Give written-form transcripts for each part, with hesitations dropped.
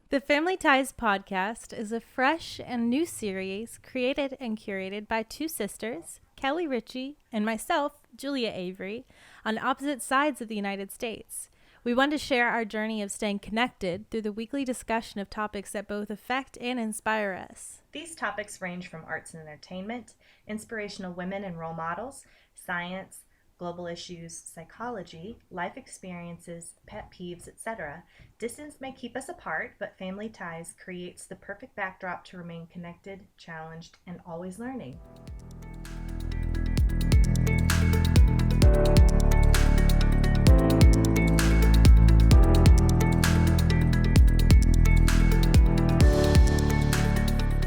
The Family Ties podcast is a fresh and new series created and curated by two sisters, Kelley Richey and myself, Julia Avery, on opposite sides of the United States. We want to share our journey of staying connected through the weekly discussion of topics that both affect and inspire us. These topics range from arts and entertainment, inspirational women and role models, science, global issues, psychology, life experiences, pet peeves, etc. Distance may keep us apart, but Family Ties creates the perfect backdrop to remain connected, challenged, and always learning.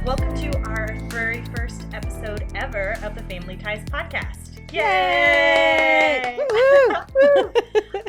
Welcome to our very first episode ever of the Family Ties podcast. Yay!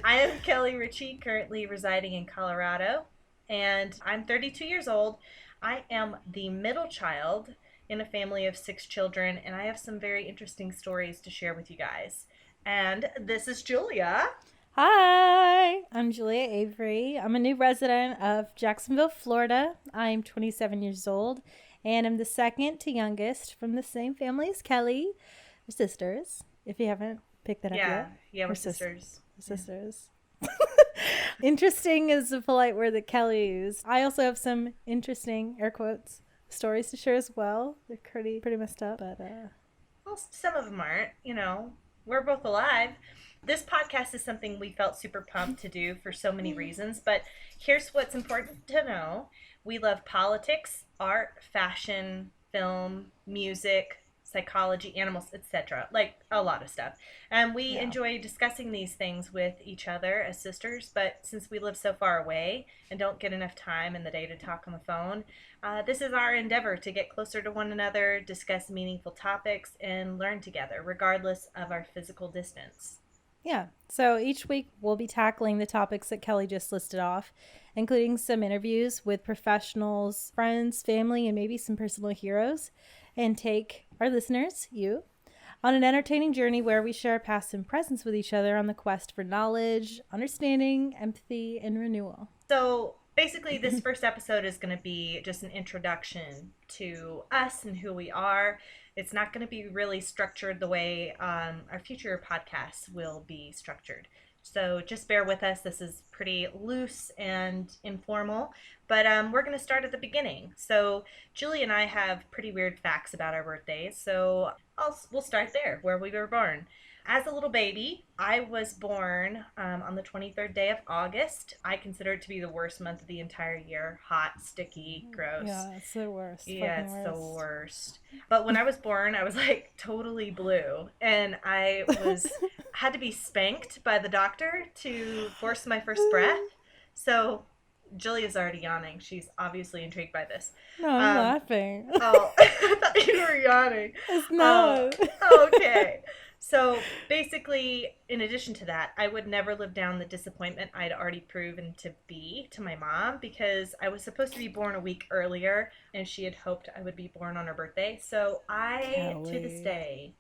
I am Kelley Richey, currently residing in Colorado, and I'm 32 years old. I am the middle child in a family of 6 children, and I have some very interesting stories to share with you guys. And this is Julia. Hi, I'm Julia Avery. I'm a new resident of Jacksonville, Florida. I'm 27 years old, and I'm the second to youngest from the same family as Kelley. We're sisters, if you haven't picked that up yet. Yeah, we're sisters. Sisters. Interesting is a polite word that Kelley used. I also have some interesting, air quotes, stories to share as well. They're pretty messed up, but Well, some of them aren't. You know, we're both alive. This podcast is something we felt super pumped to do for so many reasons, but here's what's important to know. We love politics, art, fashion, film, music, psychology, animals, etc. Like a lot of stuff. And we enjoy discussing these things with each other as sisters, but since we live so far away and don't get enough time in the day to talk on the phone, this is our endeavor to get closer to one another, discuss meaningful topics, and learn together, regardless of our physical distance. Yeah, so each week we'll be tackling the topics that Kelley just listed off, including some interviews with professionals, friends, family, and maybe some personal heroes, and take our listeners, you, on an entertaining journey where we share past and present with each other on the quest for knowledge, understanding, empathy, and renewal. So basically, this first episode is going to be just an introduction to us and who we are. It's not going to be really structured the way our future podcasts will be structured. So just bear with us. This is pretty loose and informal, but we're going to start at the beginning. So Julie and I have pretty weird facts about our birthdays, so we'll start there, where we were born. As a little baby, I was born on the 23rd day of August. I consider it to be the worst month of the entire year. Hot, sticky, gross. Yeah, it's the worst. Yeah, it's the worst. But when I was born, I was like totally blue. And I had to be spanked by the doctor to force my first breath. So Julia's already yawning. She's obviously intrigued by this. No, I'm laughing. Oh, I thought you were yawning. It's not. Okay. So basically, in addition to that, I would never live down the disappointment I'd already proven to be to my mom, because I was supposed to be born a week earlier and she had hoped I would be born on her birthday. So to this day,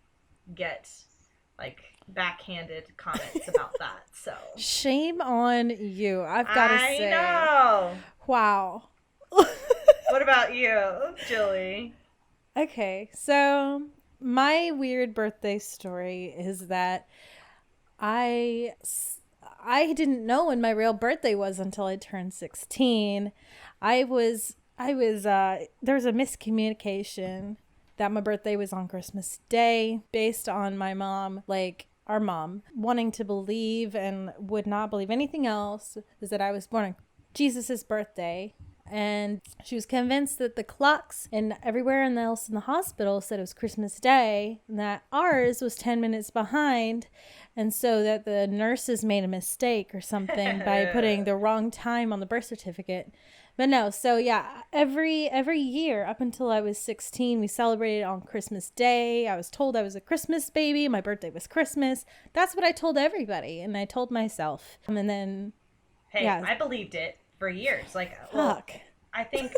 get like backhanded comments about that. So shame on you. I've got to say. I know. Wow. What about you, Julie? Okay, so my weird birthday story is that I didn't know when my real birthday was until I turned 16. There was a miscommunication that my birthday was on Christmas Day based on my mom, like our mom, wanting to believe and would not believe anything else, is that I was born on Jesus's birthday. And she was convinced that the clocks and everywhere else in the hospital said it was Christmas Day, and that ours was 10 minutes behind, and so that the nurses made a mistake or something by putting the wrong time on the birth certificate. But no, so yeah, every year up until I was 16, we celebrated on Christmas Day. I was told I was a Christmas baby. My birthday was Christmas. That's what I told everybody, and I told myself. And then, hey, yeah. I believed it for years. Like, fuck. Well, I think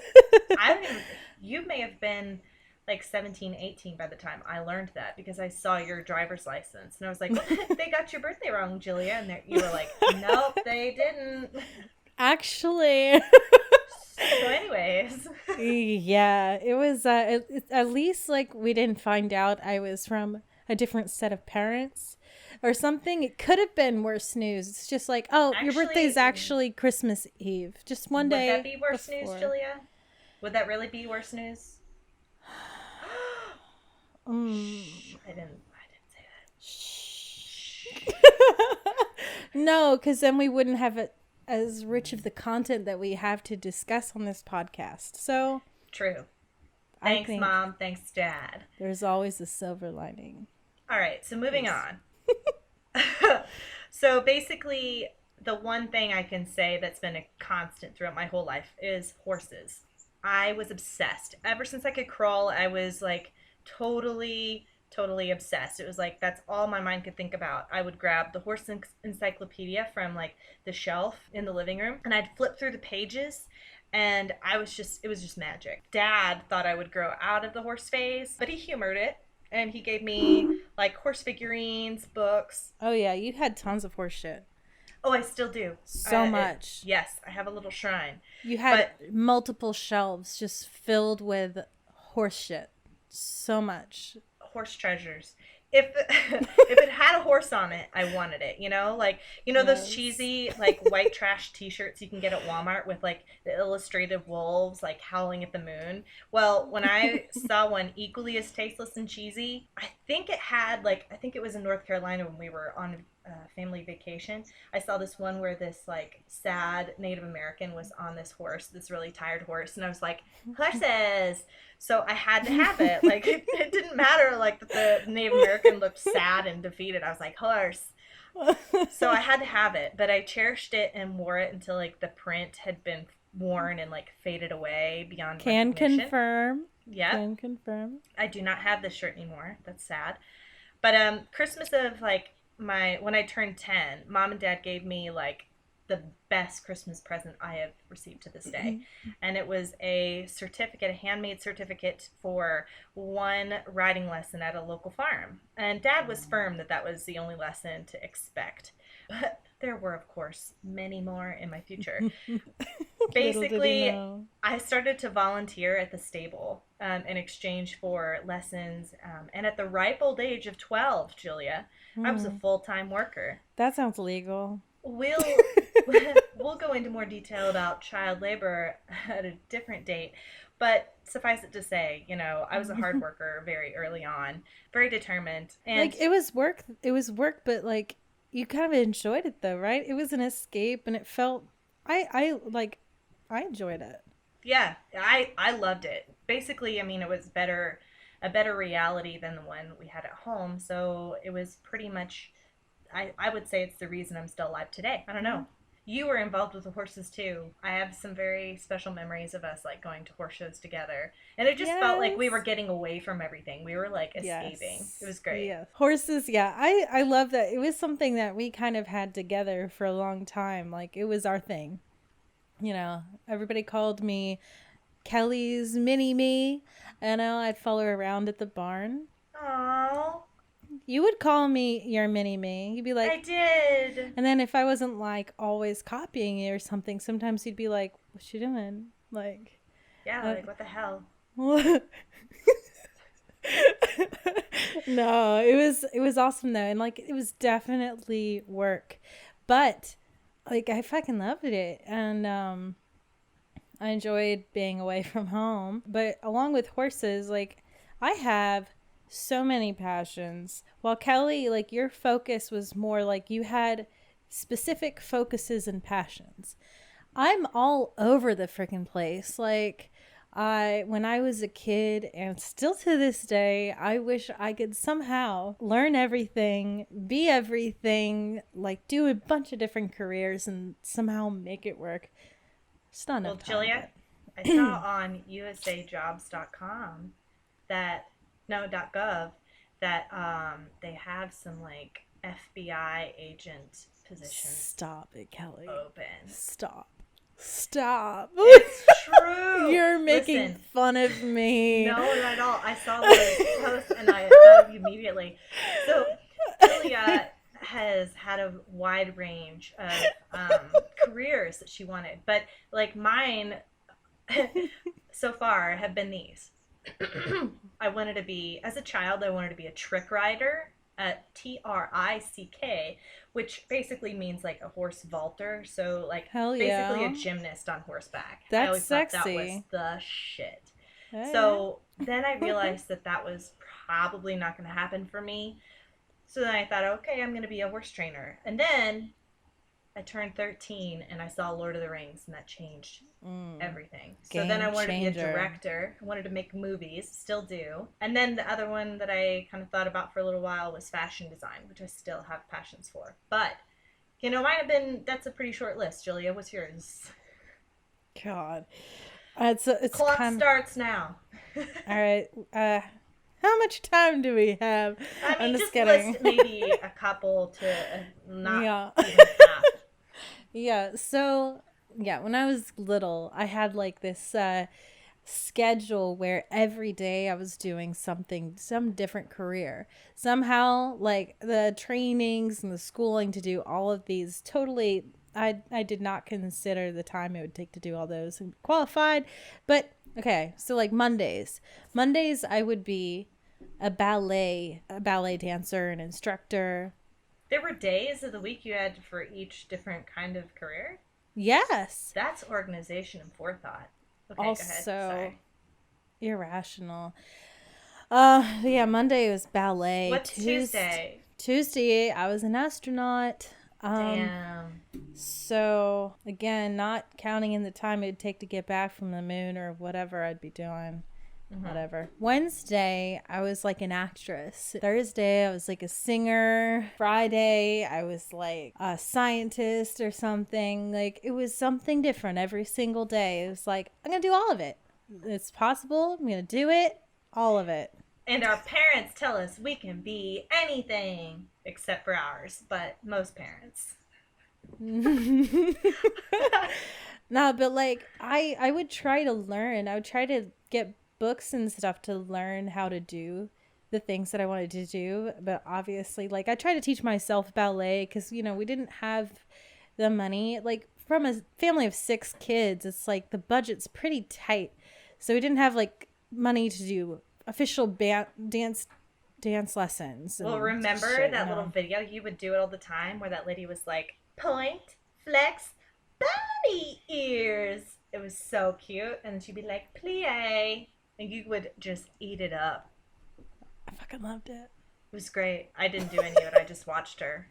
you may have been like 17, 18 by the time I learned that, because I saw your driver's license and I was like, they got your birthday wrong, Julia. And you were like, nope, they didn't. Actually. So Yeah, it was at least like we didn't find out I was from a different set of parents or something. It could have been worse news. It's just like, oh, your birthday is Actually, actually Christmas Eve, just one would that day be worse news, before. Julia? Would that really be worse news? Mm. Shh, I didn't say that. Shh. Shh. No, because then we wouldn't have it as rich of the content that we have to discuss on this podcast. So True. I Thanks, think Mom. Thanks, Dad. there's always a silver lining. All right, so moving Yes. on. So basically, the one thing I can say that's been a constant throughout my whole life is horses. I was obsessed. Ever since I could crawl, I was like totally obsessed. It was like that's all my mind could think about. I would grab the horse encyclopedia from like the shelf in the living room and I'd flip through the pages and it was just magic. Dad thought I would grow out of the horse phase, but he humored it and he gave me like horse figurines, books. Oh yeah, you had tons of horse shit. Oh, I still do. So much. Yes, I have a little shrine. You had But multiple shelves just filled with horse shit. So much. horse treasures. If if it had a horse on it, I wanted it. Like those Yes. cheesy like white trash T-shirts you can get at Walmart with like the illustrated wolves like howling at the moon. Well, when I saw one equally as tasteless and cheesy, I think it was in North Carolina when we were on family vacation. I saw this one where this like sad Native American was on this horse, this really tired horse, and I was like, horses. So I had to have it. Like it didn't matter like that the Native American looked sad and defeated. I was like, horse. So I had to have it, but I cherished it and wore it until like the print had been worn and like faded away beyond Can recognition. confirm. Yep. Can confirm. I do not have this shirt anymore. That's sad. But Christmas of like when I turned 10, Mom and Dad gave me like the best Christmas present I have received to this day. And it was a handmade certificate for one riding lesson at a local farm. And Dad was firm that that was the only lesson to expect. But there were, of course, many more in my future. Basically, I started to volunteer at the stable in exchange for lessons. And at the ripe old age of 12, Julia, I was a full-time worker. That sounds legal. We'll go into more detail about child labor at a different date. But suffice it to say, I was a hard worker very early on, very determined. And like it was work, but like you kind of enjoyed it though, right? It was an escape and it felt I enjoyed it. yeah, I loved it. Basically, it was a better reality than the one we had at home. So it was pretty much, I would say it's the reason I'm still alive today. I don't know. You were involved with the horses too. I have some very special memories of us like going to horse shows together. And it just felt like we were getting away from everything. We were like escaping. Yes. It was great. Yes. Horses, yeah. I love that. It was something that we kind of had together for a long time. Like it was our thing. Everybody called me Kelley's mini me. And I'd follow her around at the barn. Aww. You would call me your mini me. You'd be like, I did. And then if I wasn't like always copying you or something, sometimes you'd be like, "What you doing?" Like, yeah, like what the hell? No, it was awesome though, and like it was definitely work, but like I fucking loved it, and I enjoyed being away from home. But along with horses, like I have so many passions. While Kelley, like your focus was more like you had specific focuses and passions. I'm all over the freaking place. Like when I was a kid and still to this day, I wish I could somehow learn everything, be everything, like do a bunch of different careers and somehow make it work. It's not enough time. Julia, I saw on usajobs.com .gov that they have some like FBI agent positions. Stop it, Kelley. Open. Stop. It's true. You're making fun of me. No, not at all. I saw the post and I thought of you immediately. So Julia has had a wide range of careers that she wanted, but like mine so far have been these. I wanted to be, as a child, I wanted to be a trick rider, a trick, which basically means like a horse vaulter. So, like, Hell basically a yeah. gymnast on horseback. I That's always thought that was sexy. the shit. Yeah. So then I realized that that was probably not going to happen for me. So then I thought, okay, I'm going to be a horse trainer. And then I turned 13 and I saw Lord of the Rings, and that changed everything. So then I Game wanted to be a changer. director. I wanted to make movies, still do. And then the other one that I kind of thought about for a little while was fashion design, which I still have passions for. But, might have been, that's a pretty short list. Julia, what's yours? God. It's Clock kind of, starts now. all right. How much time do we have? I I'm mean, just just kidding. list maybe a couple to not Yeah. even half. Yeah. So, yeah, when I was little, I had like this schedule where every day I was doing something, some different career. Somehow, like the trainings and the schooling to do all of these totally. I did not consider the time it would take to do all those and qualified. But okay, so like Mondays I would be a ballet dancer, an instructor. There were days of the week you had for each different kind of career. Yes. That's organization and forethought. Okay, go ahead. Also Sorry. irrational. Yeah, Monday was ballet. What's Tuesday? Tuesday I was an astronaut. Damn. So again, not counting in the time it'd take to get back from the moon or whatever I'd be doing. Whatever. Wednesday, I was like an actress. Thursday, I was like a singer. Friday, I was like a scientist or something. Like it was something different every single day. It was like, I'm going to do all of it. It's possible. I'm going to do it. All of it. And our parents tell us we can be anything except for ours, but most parents. No, but like I would try to learn. I would try to get books and stuff to learn how to do the things that I wanted to do. But obviously, like I try to teach myself ballet because we didn't have the money. Like from a family of 6 kids, it's like the budget's pretty tight, so we didn't have like money to do official dance lessons Well, and remember shit. that little video you would do it all the time where that lady was like, point, flex, body ears. It was so cute. And she'd be like, plie. And you would just eat it up. I fucking loved it. It was great. I didn't do any of it. I just watched her.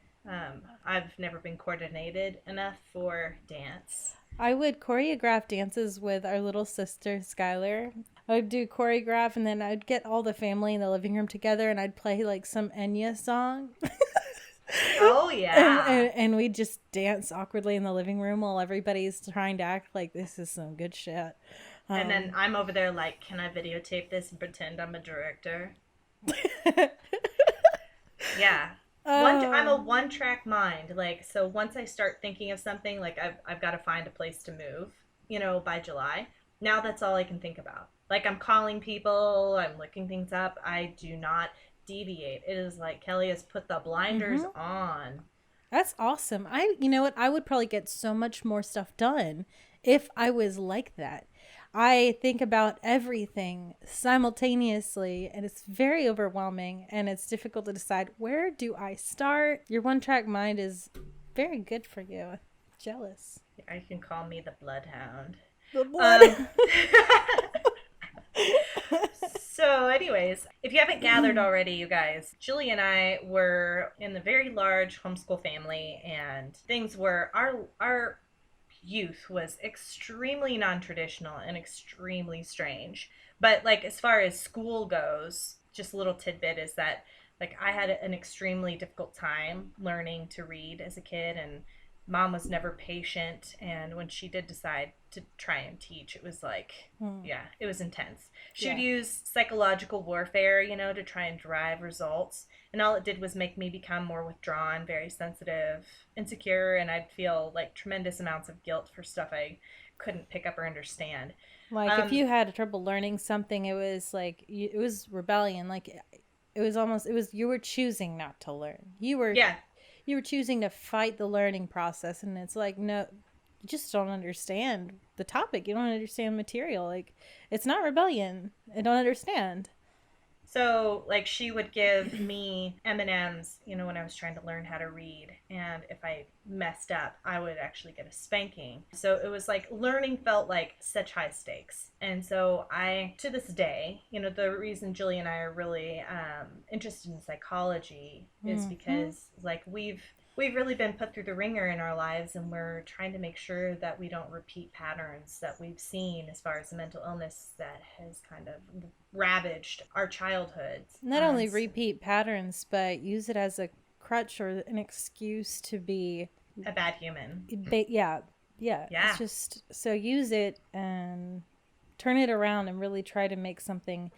I've never been coordinated enough for dance. I would choreograph dances with our little sister, Skylar. I would do choreograph, and then I'd get all the family in the living room together, and I'd play like some Enya song. Oh, and, yeah. and, and we'd just dance awkwardly in the living room while everybody's trying to act like this is some good shit. And then I'm over there like, can I videotape this and pretend I'm a director? Yeah. I'm a one-track mind. Like, so once I start thinking of something, like I've got to find a place to move, by July. Now that's all I can think about. Like I'm calling people, I'm looking things up. I do not deviate. It is like Kelley has put the blinders on. That's awesome. You know what? I would probably get so much more stuff done if I was like that. I think about everything simultaneously, and it's very overwhelming, and it's difficult to decide where do I start. Your one-track mind is very good for you. Jealous. You can call me the bloodhound. The blood. So, anyways, if you haven't gathered already, you guys, Julie and I were in the very large homeschool family, and things were our youth was extremely non-traditional and extremely strange. But like as far as school goes, just a little tidbit is that like I had an extremely difficult time learning to read as a kid, and mom was never patient, and when she did decide to try and teach, it was like yeah, it was intense. She would use psychological warfare, to try and drive results, and all it did was make me become more withdrawn, very sensitive, insecure, and I'd feel like tremendous amounts of guilt for stuff I couldn't pick up or understand. Like if you had trouble learning something, it was like it was rebellion. Like you were choosing not to learn. You were choosing to fight the learning process, and it's like no, you just don't understand the topic. You don't understand material. Like, it's not rebellion. I don't understand. So, like, she would give me M&Ms, when I was trying to learn how to read. And if I messed up, I would actually get a spanking. So it was like learning felt like such high stakes. And so to this day, the reason Julie and I are really interested in psychology is because, like, we've really been put through the ringer in our lives, and we're trying to make sure that we don't repeat patterns that we've seen as far as the mental illness that has kind of ravaged our childhoods. Not only repeat patterns, but use it as a crutch or an excuse to be a bad human. Yeah. It's just, so use it and turn it around and really try to make something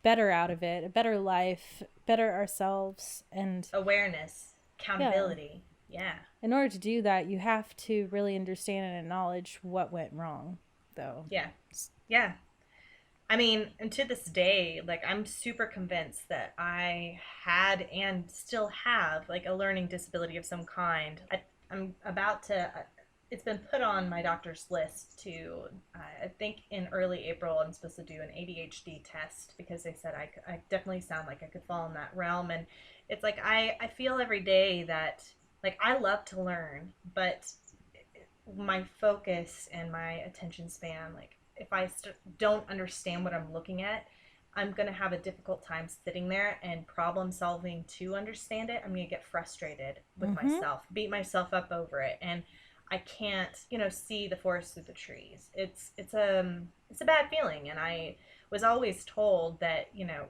better out of it, a better life, better ourselves, and awareness, accountability. Yeah. In order to do that, you have to really understand and acknowledge what went wrong, though. Yeah. I mean, and to this day, like, I'm super convinced that I had and still have, like, a learning disability of some kind. I'm about to, it's been put on my doctor's list to, I think in early April, I'm supposed to do an ADHD test, because they said I definitely sound like I could fall in that realm. And it's like, I feel every day that, like, I love to learn, but my focus and my attention span, like, if I don't understand what I'm looking at, I'm going to have a difficult time sitting there and problem solving to understand it. I'm going to get frustrated with myself, beat myself up over it. And I can't, see the forest through the trees. It's a bad feeling. And I was always told that,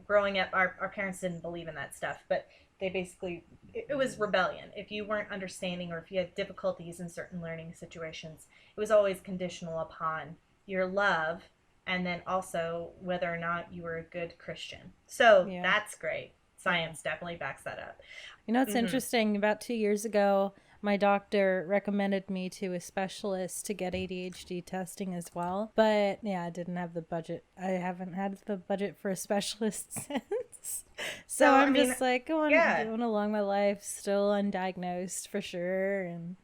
growing up, our parents didn't believe in that stuff, but they basically, it was rebellion. If you weren't understanding, or if you had difficulties in certain learning situations, it was always conditional upon your love, and then also whether or not you were a good Christian. So that's great. Science definitely backs that up. It's interesting. About 2 years ago, my doctor recommended me to a specialist to get ADHD testing as well. But I didn't have the budget. I haven't had the budget for a specialist since. So I'm just like going along my life, still undiagnosed for sure. And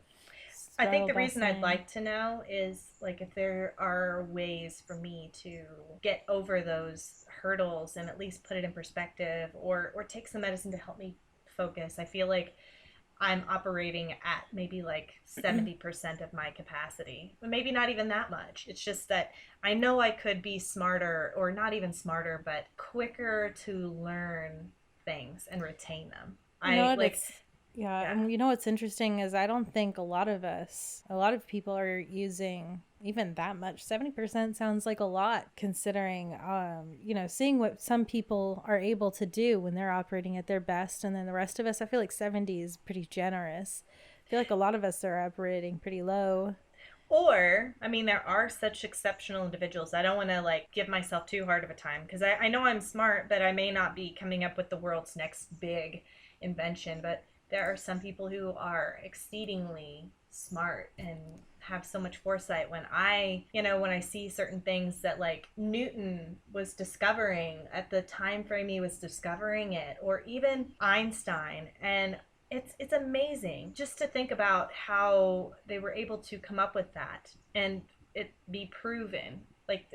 I think the reason I'd like to know is, like, if there are ways for me to get over those hurdles and at least put it in perspective, or take some medicine to help me focus. I feel like I'm operating at maybe like 70% of my capacity, but maybe not even that much. It's just that I know I could be smarter, or not even smarter, but quicker to learn things and retain them. And what's interesting is I don't think a lot of people are using even that much. 70% sounds like a lot, considering, seeing what some people are able to do when they're operating at their best. And then the rest of us, I feel like 70 is pretty generous. I feel like a lot of us are operating pretty low. Or, I mean, there are such exceptional individuals. I don't want to, like, give myself too hard of a time, because I know I'm smart, but I may not be coming up with the world's next big invention. But there are some people who are exceedingly smart and have so much foresight. When I see certain things that, like, Newton was discovering at the time frame he was discovering it, or even Einstein, and it's amazing just to think about how they were able to come up with that and it be proven. Like,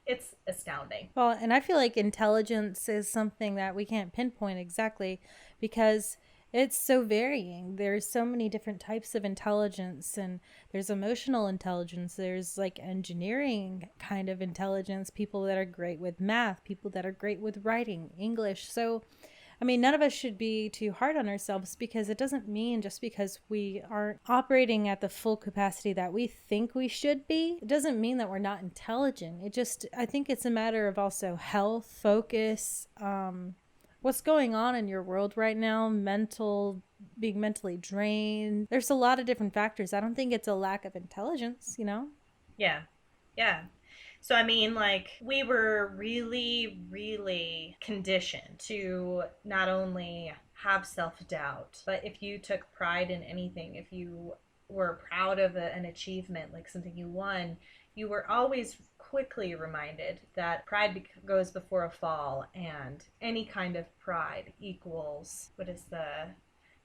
it's astounding. Well, and I feel like intelligence is something that we can't pinpoint exactly, because it's so varying. There's so many different types of intelligence, and there's emotional intelligence. There's, like, engineering kind of intelligence, people that are great with math, people that are great with writing, English. So, I mean, none of us should be too hard on ourselves, because it doesn't mean just because we aren't operating at the full capacity that we think we should be, it doesn't mean that we're not intelligent. I think it's a matter of also health, focus, what's going on in your world right now, being mentally drained. There's a lot of different factors. I don't think it's a lack of intelligence, Yeah. So, I mean, like, we were really, really conditioned to not only have self-doubt, but if you took pride in anything, if you were proud of an achievement, like something you won, you were always quickly reminded that pride goes before a fall, and any kind of pride equals,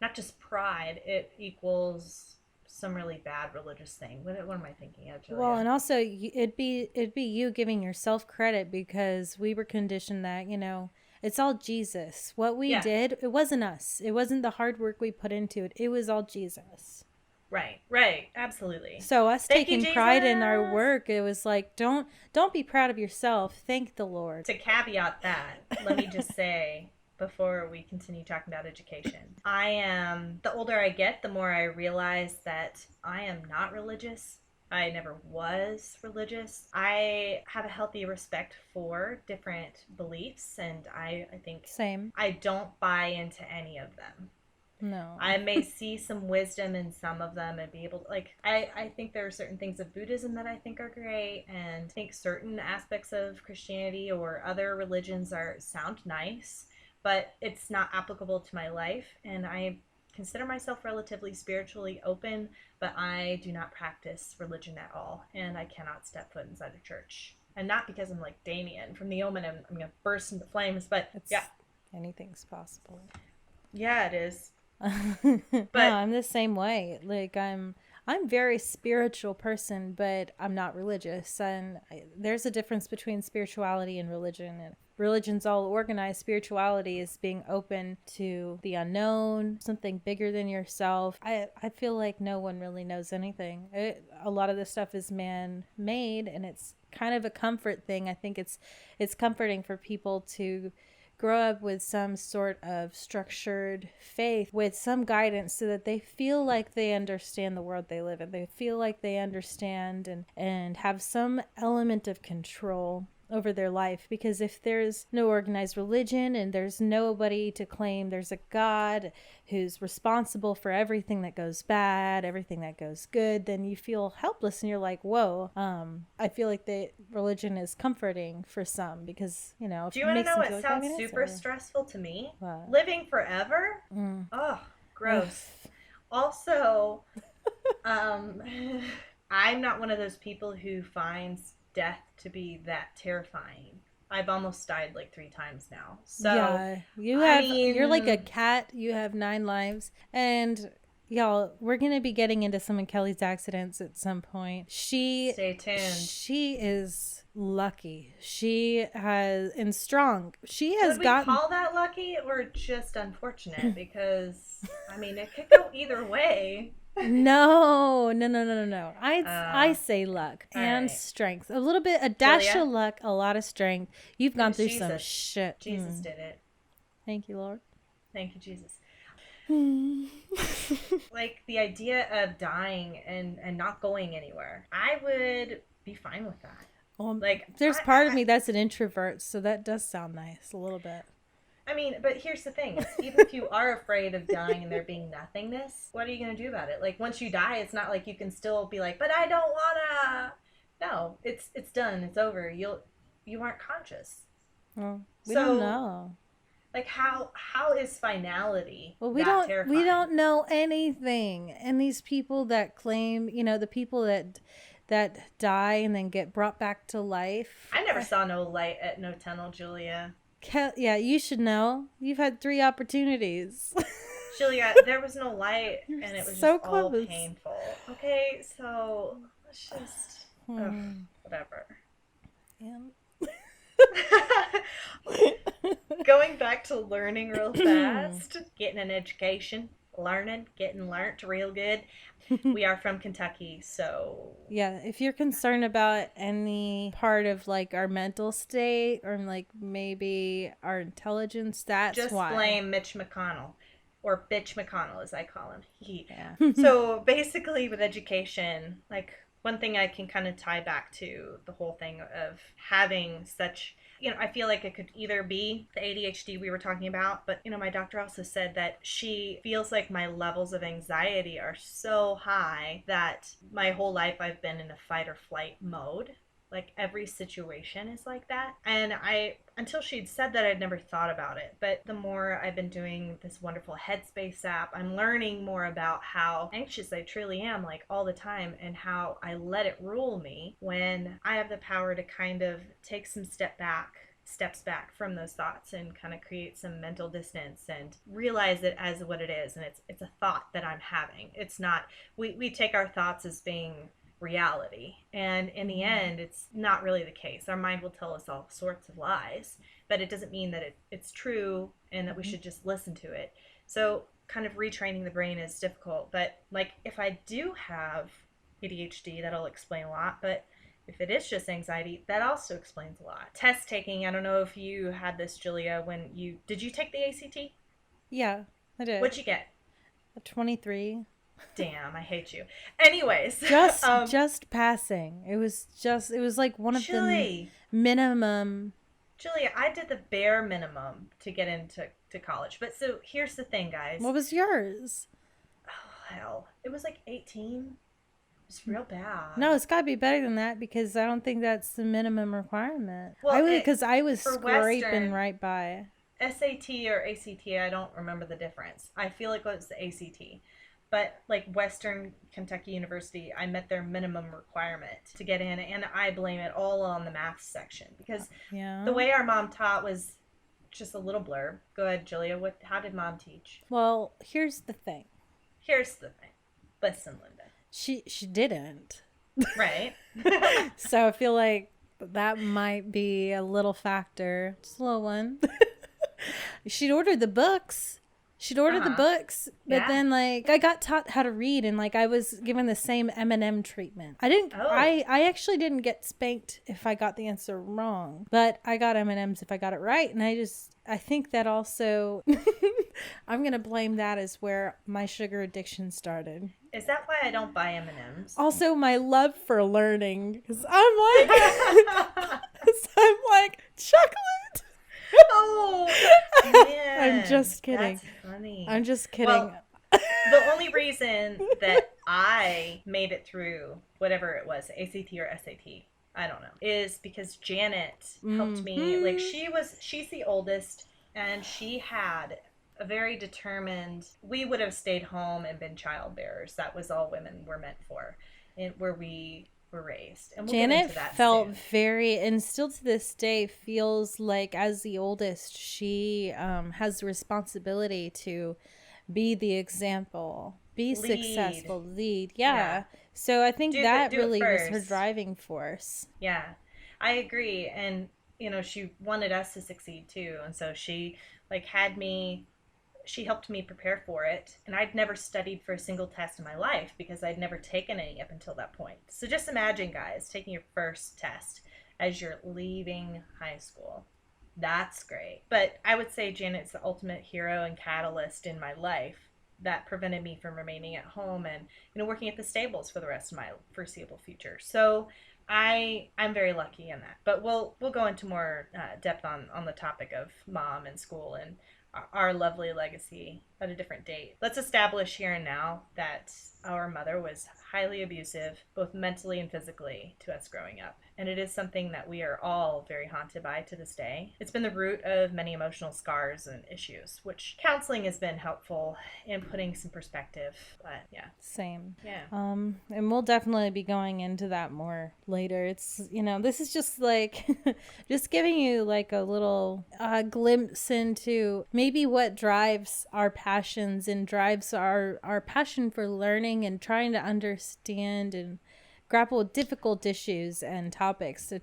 not just pride, it equals some really bad religious thing. What am I thinking of, Julia? Well, and also it'd be you giving yourself credit because we were conditioned that, it's all Jesus. What we did, it wasn't us. It wasn't the hard work we put into it. It was all Jesus. Right. Absolutely. So us Thank taking you, pride in our Jesus. work, it was like, don't be proud of yourself. Thank the Lord. To caveat that, let me just say, before we continue talking about education, the older I get, the more I realize that I am not religious. I never was religious. I have a healthy respect for different beliefs, and I think Same. I don't buy into any of them. No. I may see some wisdom in some of them and be able to, I think there are certain things of Buddhism that I think are great, and I think certain aspects of Christianity or other religions sound nice, but it's not applicable to my life, and I consider myself relatively spiritually open, but I do not practice religion at all, and I cannot step foot inside a church. And not because I'm like Damien from The Omen and I'm going to burst into flames, but anything's possible. Yeah, it is. But no, I'm the same way. Like I'm very spiritual person, but I'm not religious. And there's a difference between spirituality and religion. And religion's all organized. Spirituality is being open to the unknown, something bigger than yourself. I feel like no one really knows anything. A lot of this stuff is man-made, and it's kind of a comfort thing. I think it's comforting for people to grow up with some sort of structured faith with some guidance so that they feel like they understand the world they live in. They feel like they understand and have some element of control over their life, because if there's no organized religion and there's nobody to claim there's a God who's responsible for everything that goes bad, everything that goes good, then you feel helpless and you're like, whoa. I feel like the religion is comforting for some because, do you want to know what sounds super stressful to me? What? Living forever? Oh, gross. Also, I'm not one of those people who finds death to be that terrifying. I've almost died like 3 times now. So yeah, you're like a cat. You have 9 lives. And y'all, we're gonna be getting into some of Kelley's accidents at some point. Stay tuned. She is lucky. She has and strong. She has gotten. Would we call that lucky or just unfortunate? Because I mean, it could go either way. No. I say luck and strength. A little bit, a dash of luck, a lot of strength. You've gone through some shit. Jesus did it. Thank you, Lord. Thank you, Jesus. Like the idea of dying and not going anywhere, I would be fine with that. Well, like there's part of me that's an introvert, so that does sound nice a little bit. I mean, but here's the thing. Even if you are afraid of dying and there being nothingness, what are you going to do about it? Like, once you die, it's not like you can still be like, but I don't want to. No, it's done. It's over. You aren't conscious. Well, we don't know. Like, how is finality terrifying? We don't know anything. And these people that claim, the people that die and then get brought back to life. I never saw no light at no tunnel, Julia. Yeah, you should know. You've had 3 opportunities. Julia, there was no light, and it was so just all painful. Okay, so let's just whatever. Yeah. Going back to learning real fast, getting an education, getting learnt real good. We are from Kentucky, so yeah, if you're concerned about any part of like our mental state or like maybe our intelligence, that's just why. Blame Mitch McConnell, or Bitch McConnell as I call him. So basically with education, like one thing I can kind of tie back to the whole thing of having such, I feel like it could either be the ADHD we were talking about, but, my doctor also said that she feels like my levels of anxiety are so high that my whole life I've been in a fight or flight mode. Like every situation is like that. And until she'd said that, I'd never thought about it. But the more I've been doing this wonderful Headspace app, I'm learning more about how anxious I truly am, like all the time, and how I let it rule me when I have the power to kind of take some step back steps back from those thoughts and kind of create some mental distance and realize it as what it is. And it's a thought that I'm having. It's not, we take our thoughts as being reality. And in the end, it's not really the case. Our mind will tell us all sorts of lies, but it doesn't mean that it's true and that we should just listen to it. So kind of retraining the brain is difficult. But like if I do have ADHD, that'll explain a lot. But if it is just anxiety, that also explains a lot. Test taking, I don't know if you had this, Julia, did you take the ACT? Yeah, I did. What'd you get? A 23. Damn, I hate you. Anyways. Just passing. It was like one of the minimum. Julia, I did the bare minimum to get into college. But so here's the thing, guys. What was yours? Oh, hell. It was like 18. It's real bad. No, it's got to be better than that because I don't think that's the minimum requirement. Well, because I was scraping Western, right by. SAT or ACT, I don't remember the difference. I feel like it was the ACT. But like Western Kentucky University, I met their minimum requirement to get in, and I blame it all on the math section because the way our mom taught was just a little blurb. Go ahead, Julia. How did mom teach? Well, here's the thing. Listen, Linda. She didn't. Right. So I feel like that might be a little factor. Just a little one. She'd ordered the books. But then like I got taught how to read and like I was given the same M&M treatment. I actually didn't get spanked if I got the answer wrong, but I got M&Ms if I got it right. And I think that also I'm going to blame that as where my sugar addiction started. Is that why I don't buy M&Ms? Also my love for learning cuz I'm like chocolate. Oh, man. I'm just kidding. That's funny. I'm just kidding. Well, the only reason that I made it through whatever it was, ACT or SAT, I don't know, is because Janet helped me. Like she's the oldest and she had a very determined, we would have stayed home and been child bearers. That was all women were meant for, and where we were raised. And we'll Janet get into that felt soon. very, and still to this day feels like as the oldest she has the responsibility to be the example, be successful, lead. Yeah. So I think that really was her driving force. Yeah, I agree. And she wanted us to succeed too, and so she helped me prepare for it. And I'd never studied for a single test in my life because I'd never taken any up until that point. So just imagine, guys, taking your first test as you're leaving high school. That's great. But I would say Janet's the ultimate hero and catalyst in my life that prevented me from remaining at home and working at the stables for the rest of my foreseeable future. So I'm very lucky in that. But we'll go into more depth on the topic of mom and school and our lovely legacy at a different date. Let's establish here and now that our mother was highly abusive, both mentally and physically, to us growing up. And it is something that we are all very haunted by to this day. It's been the root of many emotional scars and issues, which counseling has been helpful in putting some perspective. But yeah. Same. Yeah. And we'll definitely be going into that more later. It's, this is just like, just giving you like a little glimpse into maybe what drives our passions and drives our passion for learning and trying to understand and grapple with difficult issues and topics to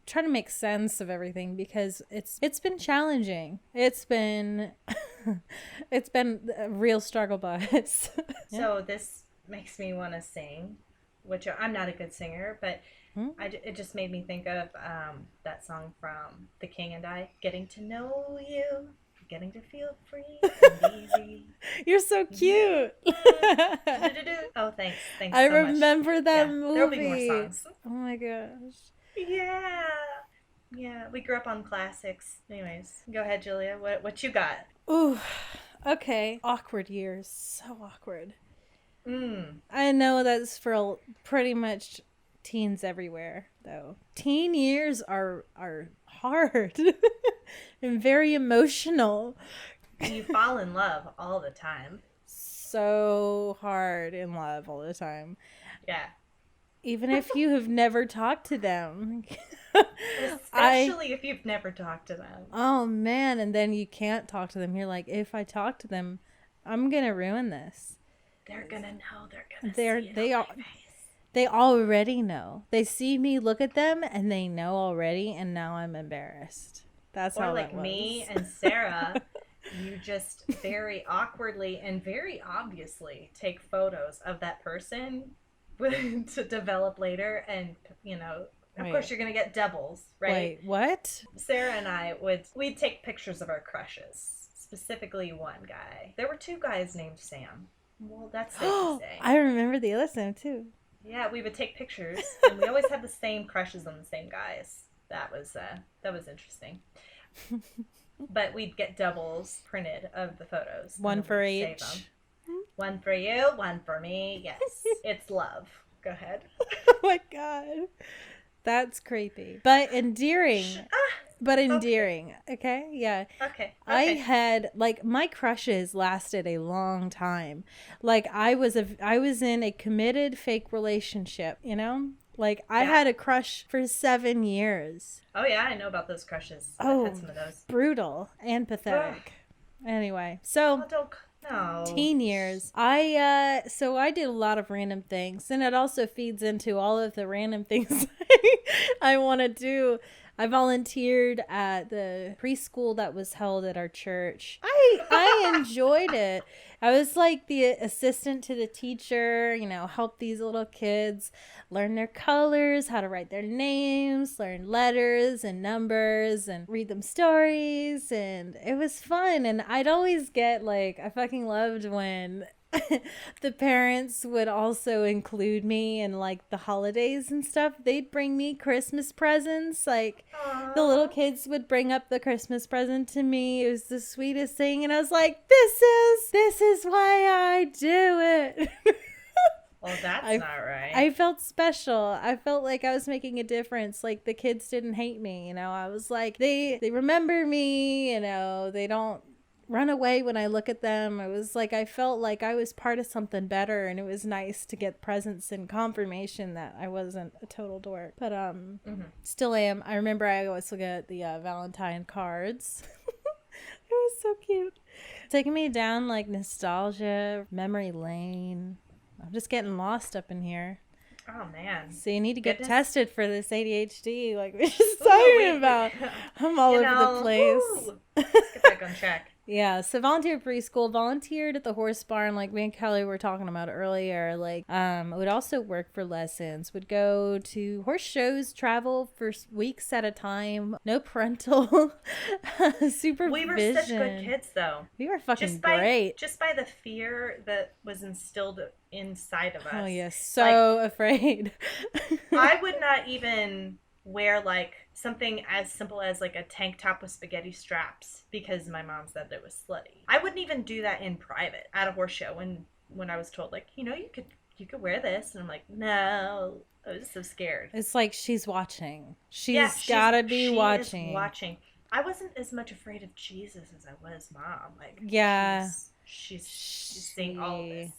try to make sense of everything because it's been challenging. It's been a real struggle, but So this makes me want to sing, which I'm not a good singer, but it just made me think of that song from The King and I, Getting to Know You, Getting to Feel Free and Easy. You're so cute. Oh, thanks I so remember much. that movie. There'll be more songs. Oh my gosh. Yeah, we grew up on classics. Anyways, go ahead, Julia. What you got? Ooh, okay. Awkward years. So awkward. I know that's for pretty much teens everywhere, though. Teen years are hard and very emotional. You fall in love all the time. So hard in love all the time. Yeah. Even if you have never talked to them. Especially if you've never talked to them. Oh man, and then you can't talk to them. You're like, if I talk to them, I'm gonna ruin this. They're gonna know. They're gonna see it they on are my face. they already know. They see me look at them and they know already, and now I'm embarrassed. That's or how like that was. me and Sarah, you just very awkwardly and very obviously take photos of that person to develop later, and of course you're gonna get doubles, right? Wait, what? Sarah and I we'd take pictures of our crushes, specifically one guy. There were two guys named Sam. Well, that's safe to say. I remember the other Sam too. Yeah, we would take pictures, and we always had the same crushes on the same guys. That was interesting. But we'd get doubles printed of the photos. One for each. One for you, one for me. Yes, it's love. Go ahead. Oh my god, that's creepy, but endearing. But endearing. Okay. Yeah. Okay. I had my crushes lasted a long time. Like I was in a committed fake relationship, I had a crush for 7 years. Oh yeah, I know about those crushes. I've had some of those. Brutal and pathetic. Anyway, so no. teen years. I did a lot of random things, and it also feeds into all of the random things I want to do. I volunteered at the preschool that was held at our church. I enjoyed it. I was like the assistant to the teacher, help these little kids learn their colors, how to write their names, learn letters and numbers, and read them stories. And it was fun. And I'd always get I fucking loved when the parents would also include me in the holidays and stuff. They'd bring me Christmas presents. Aww. The little kids would bring up the Christmas present to me. It was the sweetest thing, and I was like, this is why I do it. Well, that's not right. I felt special. I felt like I was making a difference. The kids didn't hate me, I was like, they remember me, they don't run away when I look at them. It was I felt like I was part of something better, and it was nice to get presents and confirmation that I wasn't a total dork. But still am. I remember I always look at the Valentine cards. It was so cute. Taking me down nostalgia, memory lane. I'm just getting lost up in here. Oh man. So you need to get tested for this ADHD we were just talking about. I'm all over the place. Let's get back on track. Yeah, so volunteered preschool, volunteered at the horse barn me and Kelley were talking about earlier. Would also work for lessons, would go to horse shows, travel for weeks at a time, no parental supervision. We were such good kids, though. We were fucking great. Just by the fear that was instilled inside of us. Oh, yes, so afraid. I would not even wear something as simple as a tank top with spaghetti straps because my mom said that it was slutty. I wouldn't even do that in private at a horse show when I was told you could wear this, and I'm like, no. I was so scared. It's she's watching. She's gotta be watching. Is watching. I wasn't as much afraid of Jesus as I was Mom. Yeah. She's seeing all of this.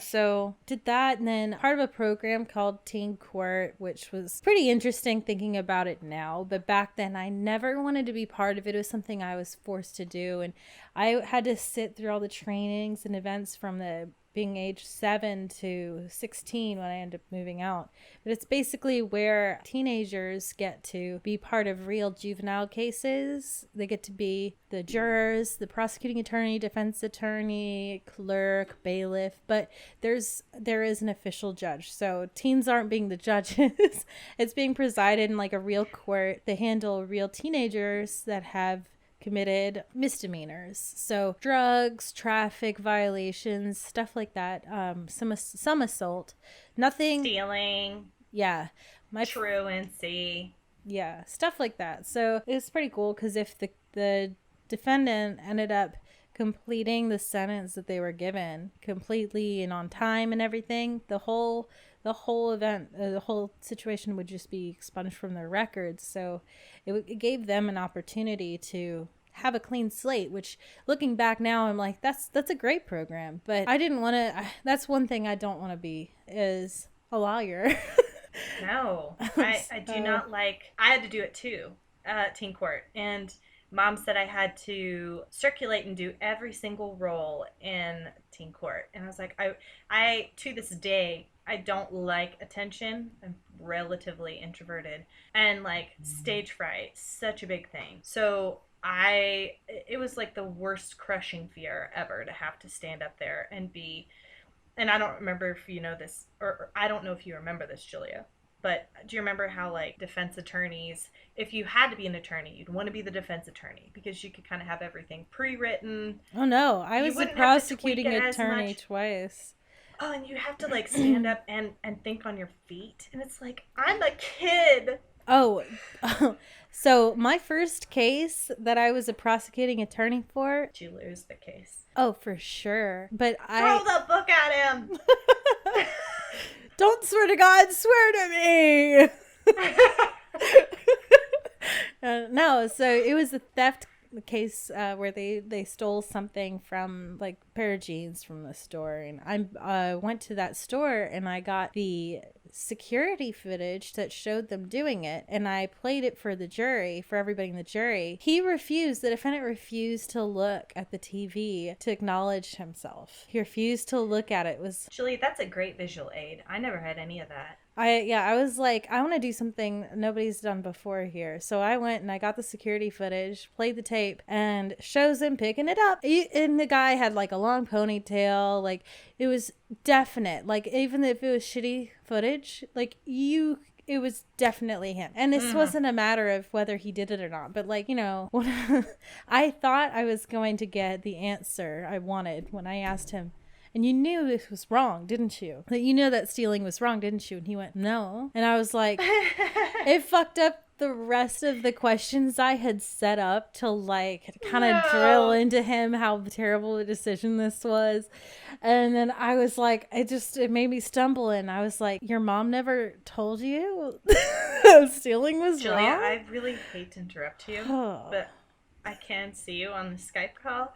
So did that, and then part of a program called Teen Court, which was pretty interesting thinking about it now, but back then I never wanted to be part of it. It was something I was forced to do, and I had to sit through all the trainings and events from being age 7 to 16 when I ended up moving out. But it's basically where teenagers get to be part of real juvenile cases. They get to be the jurors, the prosecuting attorney, defense attorney, clerk, bailiff, but there is an official judge. So teens aren't being the judges. It's being presided in a real court. They handle real teenagers that have committed misdemeanors, so drugs, traffic violations, stuff like that. Some assault, nothing, stealing, truancy, stuff like that. So it was pretty cool because if the defendant ended up completing the sentence that they were given completely and on time and everything, the whole event, the whole situation would just be expunged from their records. So it gave them an opportunity to have a clean slate, which looking back now, I'm like, that's a great program. But I didn't want to, that's one thing I don't want to be, is a lawyer. No, I do not like. I had to do it too, teen court, and mom said I had to circulate and do every single role in teen court, and I was like, I to this day I don't like attention. I'm relatively introverted, and like stage fright, such a big thing. So it was like the worst crushing fear ever to have to stand up there and be. And I don't remember if you know this, or I don't know if you remember this, Julia. But do you remember how, like, defense attorneys, if you had to be an attorney, you'd want to be the defense attorney because you could kind of have everything pre-written. Oh, no. I was a prosecuting attorney twice. Oh, and you have to, like, stand up and think on your feet. And it's like, I'm a kid. Oh, so my first case that I was a prosecuting attorney for. Did you lose the case? Oh, for sure. But Throw the book at him. Don't swear to God, swear to me. No, so it was a theft case where they stole something from, like, a pair of jeans from the store, and I went to that store and I got the security footage that showed them doing it, and I played it for the jury, for everybody in the jury. The defendant refused to look at the TV to acknowledge himself. He refused to look at it. Julie, that's a great visual aid. I never had any of that. I was like, I want to do something nobody's done before here. So I went and I got the security footage, played the tape, and shows him picking it up. And the guy had like a long ponytail. Like, it was definite. Like, even if it was shitty footage, like, it was definitely him. And this wasn't a matter of whether he did it or not. But, like, I thought I was going to get the answer I wanted when I asked him, and you knew this was wrong, didn't you? That you know that stealing was wrong, didn't you? And he went, no. And I was like, it fucked up the rest of the questions I had set up to, like, kind of drill into him how terrible a decision this was. And then I was like, it made me stumble. And I was like, your mom never told you stealing was Julia, wrong? I really hate to interrupt you, but I can see you on the Skype call.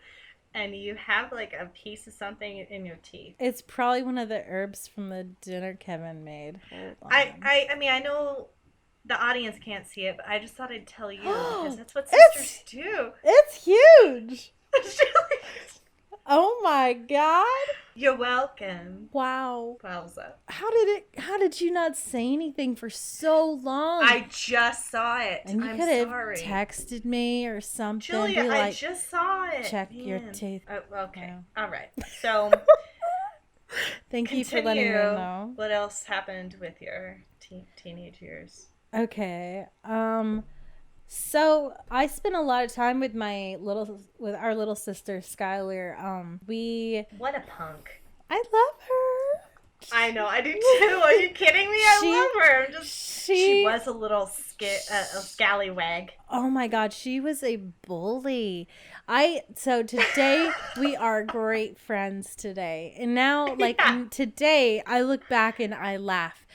And you have, like, a piece of something in your teeth. It's probably one of the herbs from the dinner Kevin made. I mean, I know the audience can't see it, but I just thought I'd tell you because that's what sisters do. It's huge. Oh my God. You're welcome. Wow. Wowza. How did you not say anything for so long? I just saw it. And you could have texted me or something. Julia, I just saw it. Check your teeth. Oh, okay. Yeah. All right. So thank you for letting me know. What else happened with your teenage years? Okay. So I spent a lot of time with our little sister Skylar. What a punk. I love her. I know, I do too. Are you kidding me? I love her. She was a little scallywag. Oh my God, she was a bully. So today we are great friends today. And now, like, today I look back and I laugh.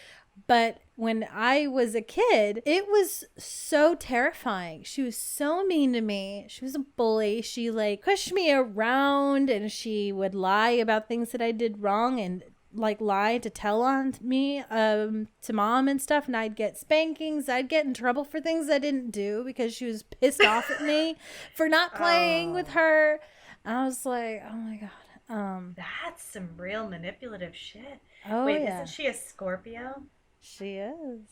But when I was a kid, it was so terrifying. She was so mean to me. She was a bully. She, like, pushed me around, and she would lie about things that I did wrong and, like, lie to tell on me to mom and stuff. And I'd get spankings. I'd get in trouble for things I didn't do because she was pissed off at me for not playing with her. I was like, oh my God. That's some real manipulative shit. Oh, wait, yeah. Isn't she a Scorpio? She is.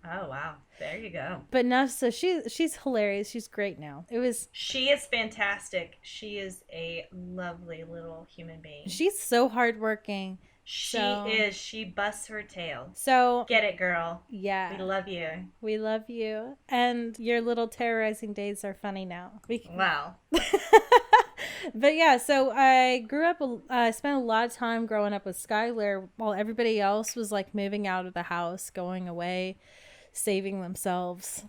Oh, wow. There you go. But no, so she's hilarious. She's great now. She is fantastic. She is a lovely little human being. She's so hardworking. She is. She busts her tail. So get it, girl. Yeah. We love you. We love you. And your little terrorizing days are funny now. Wow. But yeah, so I spent a lot of time growing up with Skylar while everybody else was, like, moving out of the house, going away, saving themselves.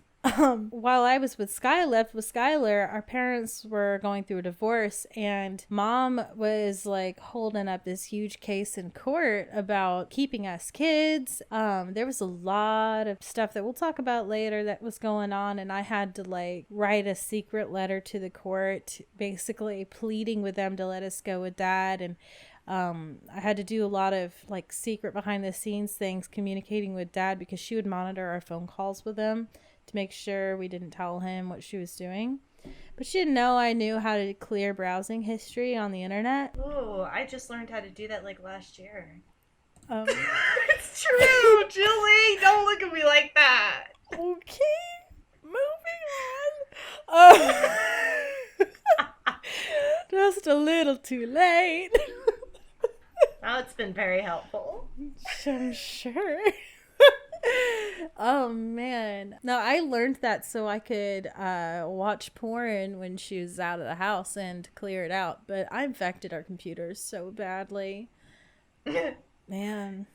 While I was with Skylar, our parents were going through a divorce, and mom was, like, holding up this huge case in court about keeping us kids. There was a lot of stuff that we'll talk about later that was going on, and I had to, like, write a secret letter to the court, basically pleading with them to let us go with Dad. And I had to do a lot of like secret behind the scenes things communicating with Dad because she would monitor our phone calls with him to make sure we didn't tell him what she was doing. But she didn't know I knew how to clear browsing history on the internet. Ooh, I just learned how to do that like last year. It's true, Julie. Don't look at me like that. Okay, moving on. Just a little too late. Oh, it's been very helpful. I'm sure. Oh man. No, I learned that so I could watch porn when she was out of the house and clear it out. But I infected our computers so badly. Man.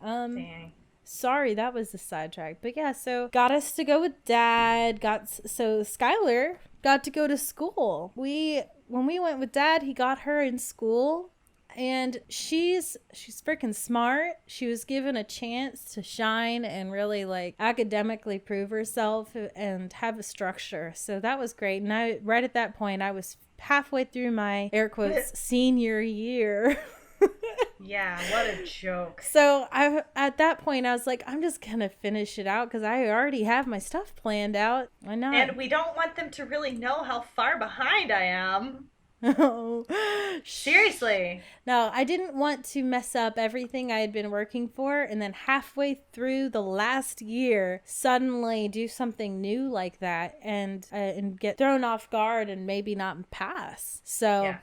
Dang. Sorry, that was a sidetrack. But yeah, so got us to go with Dad. So Skylar got to go to school. When we went with Dad, he got her in school. And she's freaking smart. She was given a chance to shine and really like academically prove herself and have a structure. So that was great. And right at that point, I was halfway through my air quotes senior year. Yeah, what a joke. So at that point, I was like, I'm just going to finish it out because I already have my stuff planned out. Why not? And we don't want them to really know how far behind I am. Oh, seriously. No, I didn't want to mess up everything I had been working for and then halfway through the last year suddenly do something new like that and get thrown off guard and maybe not pass. So,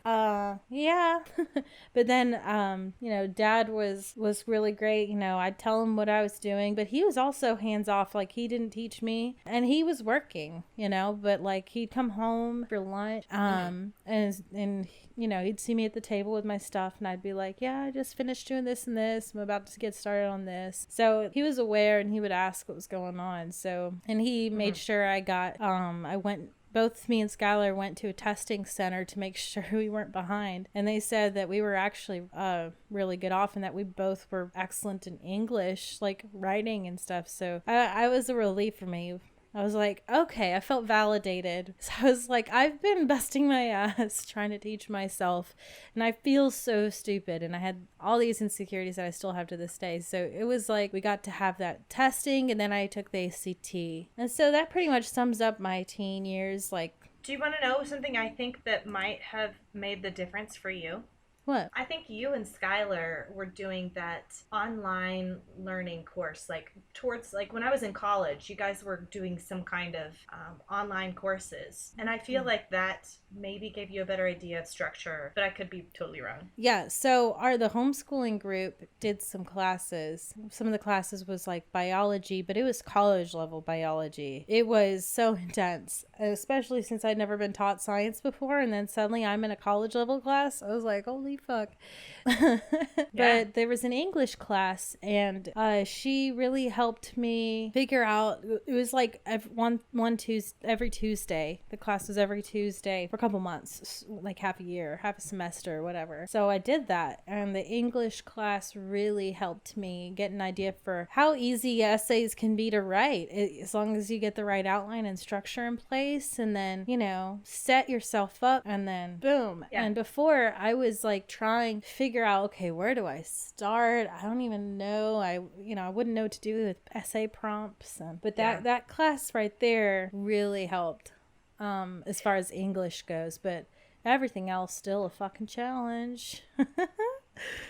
yeah. But then, Dad was really great. I'd tell him what I was doing, but he was also hands off. Like, he didn't teach me and he was working, but like he'd come home for lunch, and he'd see me at the table with my stuff and I'd be like, yeah, I just finished doing this and this. I'm about to get started on this. So he was aware and he would ask what was going on. So, and he made sure I got, both me and Skylar went to a testing center to make sure we weren't behind. And they said that we were actually really good off and that we both were excellent in English, like writing and stuff. So I was a relief for me. I was like, okay, I felt validated. So I was like, I've been busting my ass trying to teach myself, and I feel so stupid. And I had all these insecurities that I still have to this day. So it was like we got to have that testing, and then I took the ACT. And so that pretty much sums up my teen years. Like, do you want to know something I think that might have made the difference for you? What? I think you and Skylar were doing that online learning course, like towards like when I was in college, you guys were doing some kind of online courses. And I feel like that maybe gave you a better idea of structure, but I could be totally wrong. Yeah. So the homeschooling group did some classes. Some of the classes was like biology, but it was college level biology. It was so intense, especially since I'd never been taught science before. And then suddenly I'm in a college level class. I was like, holy fuck. But there was an English class and she really helped me figure out. It was like every Tuesday. The class was every Tuesday for a couple months, like half a year, half a semester, whatever. So I did that, and the English class really helped me get an idea for how easy essays can be to write, as long as you get the right outline and structure in place, and then set yourself up, and then boom. And before, I was like trying to figure out, okay, where do I start? I don't even know. I wouldn't know what to do with essay prompts, but that class right there really helped as far as English goes, but everything else still a fucking challenge.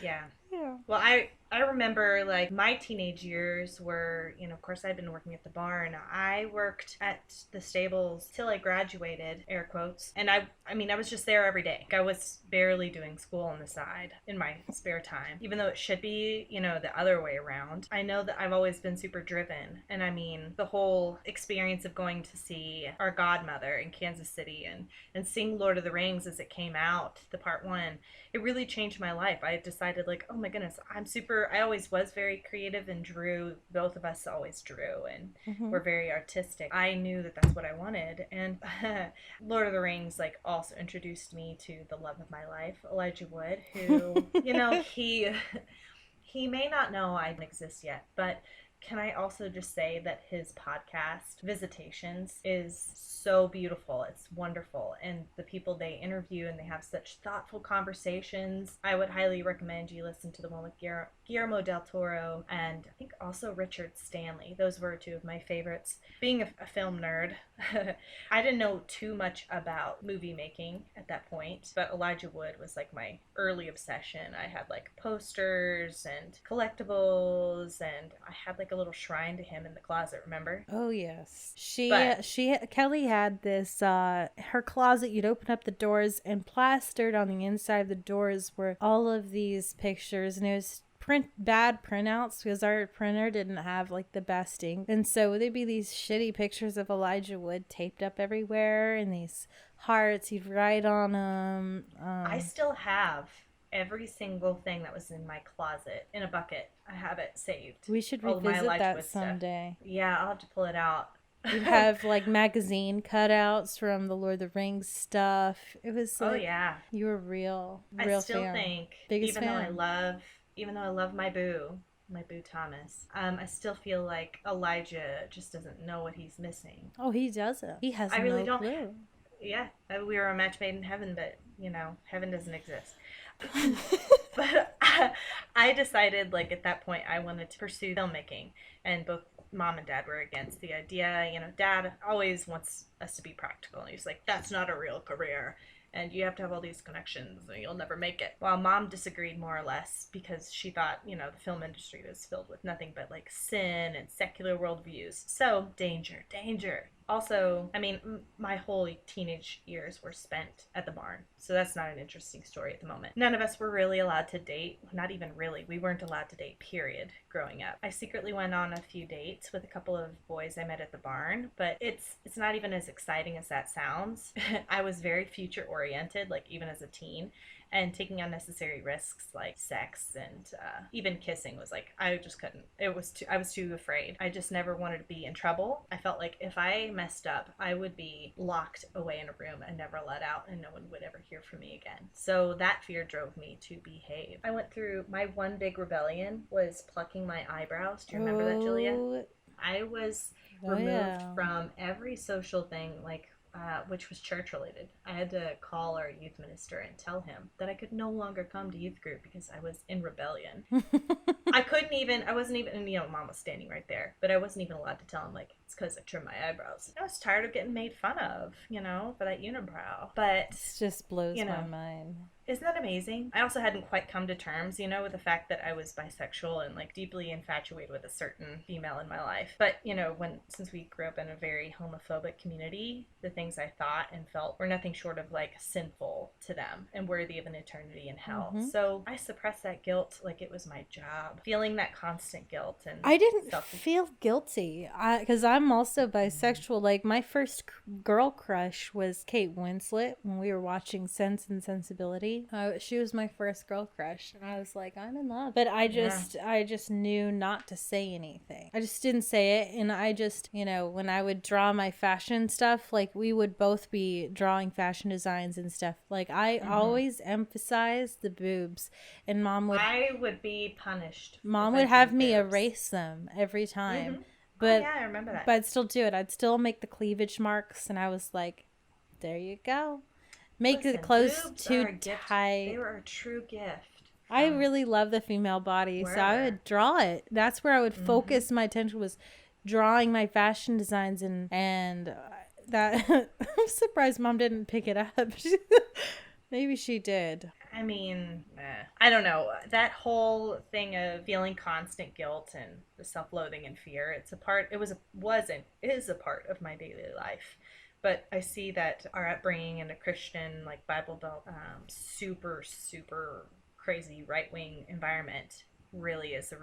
Yeah. Well, I remember like my teenage years were, of course I'd been working at the barn. I worked at the stables till I graduated, air quotes. And I was just there every day. I was barely doing school on the side in my spare time, even though it should be, the other way around. I know that I've always been super driven. And the whole experience of going to see our godmother in Kansas City and seeing Lord of the Rings as it came out, the part 1, it really changed my life. I decided like, oh my goodness, I always was very creative and drew. Both of us always drew and were very artistic. I knew that that's what I wanted. And Lord of the Rings like also introduced me to the love of my life, Elijah Wood, who, he may not know I exist yet, but can I also just say that his podcast, Visitations, is so beautiful. It's wonderful. And the people they interview, and they have such thoughtful conversations. I would highly recommend you listen to the one with Guillermo del Toro, and I think also Richard Stanley. Those were two of my favorites. Being a film nerd, I didn't know too much about movie making at that point, but Elijah Wood was like my early obsession. I had like posters and collectibles, and I had like a little shrine to him in the closet, remember? Oh yes. But Kelley had this her closet, you'd open up the doors, and plastered on the inside of the doors were all of these pictures, and it was bad printouts because our printer didn't have like the best ink, and so there'd be these shitty pictures of Elijah Wood taped up everywhere, and these hearts he'd write on them. I still have every single thing that was in my closet in a bucket. I have it saved. We should All of my revisit Elijah that Wood stuff. someday. Yeah, I'll have to pull it out. You'd have like magazine cutouts from the Lord of the Rings stuff. It was like, oh yeah, you were real I still fan. think, Biggest even fan. though I love my boo Thomas, I still feel like Elijah just doesn't know what he's missing. Oh, he doesn't. He has I really no don't. clue. Yeah, we were a match made in heaven, but heaven doesn't exist. But I decided, like, at that point, I wanted to pursue filmmaking, and both mom and dad were against the idea. Dad always wants us to be practical, and he's like, that's not a real career, and you have to have all these connections, and you'll never make it. While mom disagreed more or less because she thought, the film industry was filled with nothing but, like, sin and secular worldviews. So, danger. Also, I mean, my whole teenage years were spent at the barn, so that's not an interesting story at the moment. None of us were really allowed to date. Not even really. We weren't allowed to date, period, growing up. I secretly went on a few dates with a couple of boys I met at the barn, but it's not even as exciting as that sounds. I was very future oriented, like even as a teen, and taking unnecessary risks like sex and even kissing was like, I just couldn't. I was too afraid. I just never wanted to be in trouble. I felt like if I messed up, I would be locked away in a room and never let out, and no one would ever hear from me again. So that fear drove me to behave. I went through my one big rebellion was plucking my eyebrows. Do you remember that, Julia? I was removed from every social thing, like which was church related. I had to call our youth minister and tell him that I could no longer come to youth group because I was in rebellion. I wasn't even, mom was standing right there, but I wasn't even allowed to tell him, like, it's because I trimmed my eyebrows. I was tired of getting made fun of, for that unibrow. But it just blows my mind. Isn't that amazing? I also hadn't quite come to terms, with the fact that I was bisexual and like deeply infatuated with a certain female in my life. But, since we grew up in a very homophobic community, the things I thought and felt were nothing short of like sinful to them and worthy of an eternity in hell. Mm-hmm. So I suppressed that guilt like it was my job, feeling that constant guilt. And I didn't feel guilty because I'm also bisexual. Like my first girl crush was Kate Winslet when we were watching Sense and Sensibility. She was my first girl crush, and I was like, I'm in love. But I just knew not to say anything. I just didn't say it, and I just, when I would draw my fashion stuff, like we would both be drawing fashion designs and stuff. Like I always emphasized the boobs, and I would be punished. Mom would have me erase them every time. Mm-hmm. But yeah, I remember that. But I'd still do it. I'd still make the cleavage marks, and I was like, there you go. Make the clothes too tight. They were a true gift. I really love the female body, so I would draw it. That's where I would focus my attention, was drawing my fashion designs, and that I'm surprised Mom didn't pick it up. Maybe she did. I mean, I don't know. That whole thing of feeling constant guilt and the self-loathing and fear, is a part of my daily life. But I see that our upbringing in a Christian, like Bible Belt, super, super crazy right-wing environment really is the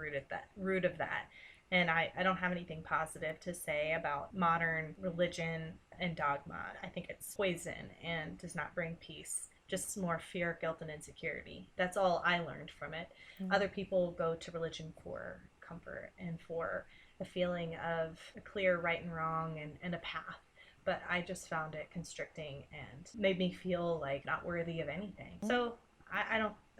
root of that. And I don't have anything positive to say about modern religion and dogma. I think it's poison and does not bring peace. Just more fear, guilt, and insecurity. That's all I learned from it. Mm-hmm. Other people go to religion for comfort and for a feeling of a clear right and wrong and a path. But I just found it constricting and made me feel like not worthy of anything. So I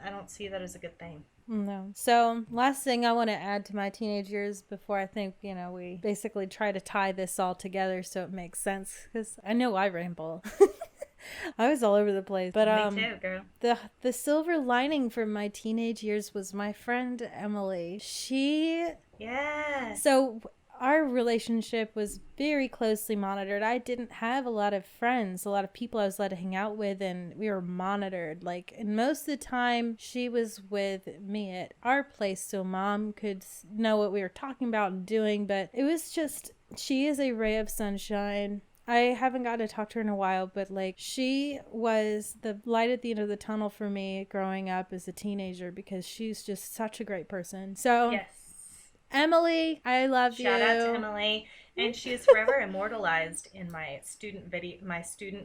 don't see that as a good thing. No. So, last thing I want to add to my teenage years before I think, we basically try to tie this all together so it makes sense. Because I know I ramble. I was all over the place. But Me too, girl. the silver lining from my teenage years was my friend Emily. Yes. So our relationship was very closely monitored. I didn't have a lot of friends, a lot of people I was allowed to hang out with, and we were monitored. And most of the time, she was with me at our place, so mom could know what we were talking about and doing. But it was just, she is a ray of sunshine. I haven't gotten to talk to her in a while, but she was the light at the end of the tunnel for me growing up as a teenager because she's just such a great person. So, yes. Emily, I love you. Shout out to Emily. And she is forever immortalized in my student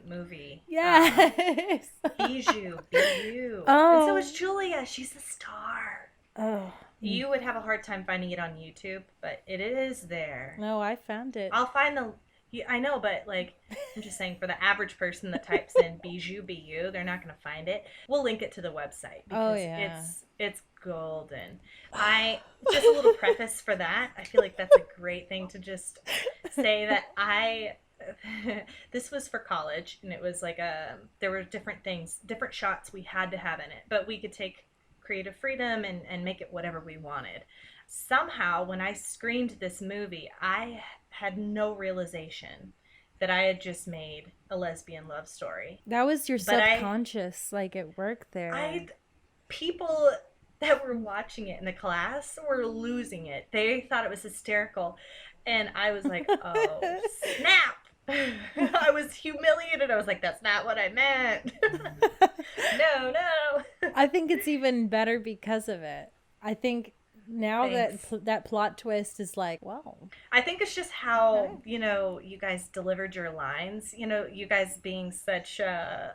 movie. Yes. Bijou, Bijou. Oh. And so is Julia. She's a star. Oh. You would have a hard time finding it on YouTube, but it is there. No, I found it. I'll find I know, but I'm just saying for the average person that types in Bijou, B-U, they're not going to find it. We'll link it to the website because it's golden. Just a little preface for that. I feel like that's a great thing to just say that this was for college, and it was there were different things, different shots we had to have in it, but we could take creative freedom and make it whatever we wanted. Somehow, when I screened this movie, I had no realization that I had just made a lesbian love story. That was your subconscious, it worked there. People that were watching it in the class were losing it. They thought it was hysterical. And I was like, oh, snap. I was humiliated. I was like, that's not what I meant. No. I think it's even better because of it. I think now that plot twist is wow. I think it's just how, you guys delivered your lines. You guys being such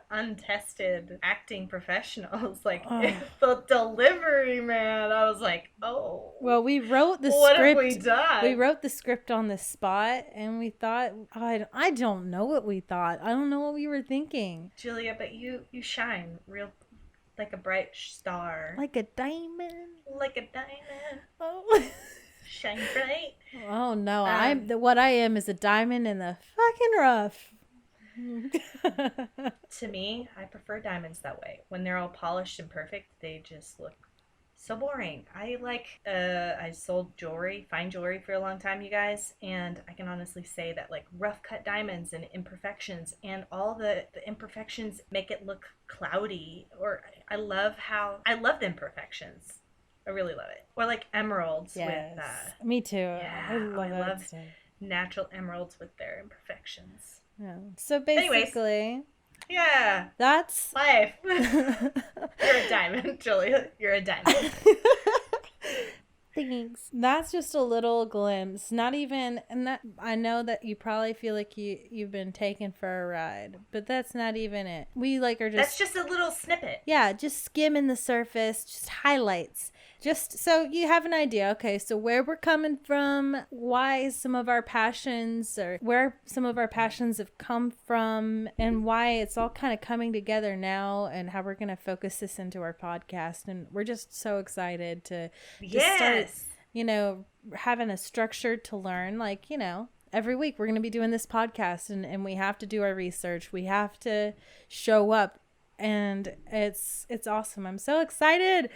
untested acting professionals. The delivery, man. I was like, oh. Well, we wrote the what script. What have we done? We wrote the script on the spot, and we thought, I don't know what we thought. I don't know what we were thinking. Julia, but you shine real like a bright star. Like a diamond. Like a diamond. Oh. Shine bright. Oh, no. What I am is a diamond in the fucking rough. To me, I prefer diamonds that way. When they're all polished and perfect, they just look so boring. I sold fine jewelry for a long time, you guys, and I can honestly say that rough cut diamonds and imperfections and all the imperfections make it look cloudy. Or I love the imperfections. I really love it. Or emeralds. Yes. With me too. Yeah, I love natural emeralds with their imperfections. Yeah. So basically, anyways, yeah, that's life. You're a diamond, Julia. You're a diamond. Thanks. That's just a little glimpse. Not even, and that I know that you probably feel like you've been taken for a ride, but that's not even it. We are just. That's just a little snippet. Yeah, just skimming the surface, just highlights. Just so you have an idea, okay, so where we're coming from, why some of our passions, or where some of our passions have come from, and why it's all kind of coming together now, and how we're going to focus this into our podcast. And we're just so excited to start, having a structure to learn, every week we're going to be doing this podcast, and we have to do our research. We have to show up, and it's awesome. I'm so excited.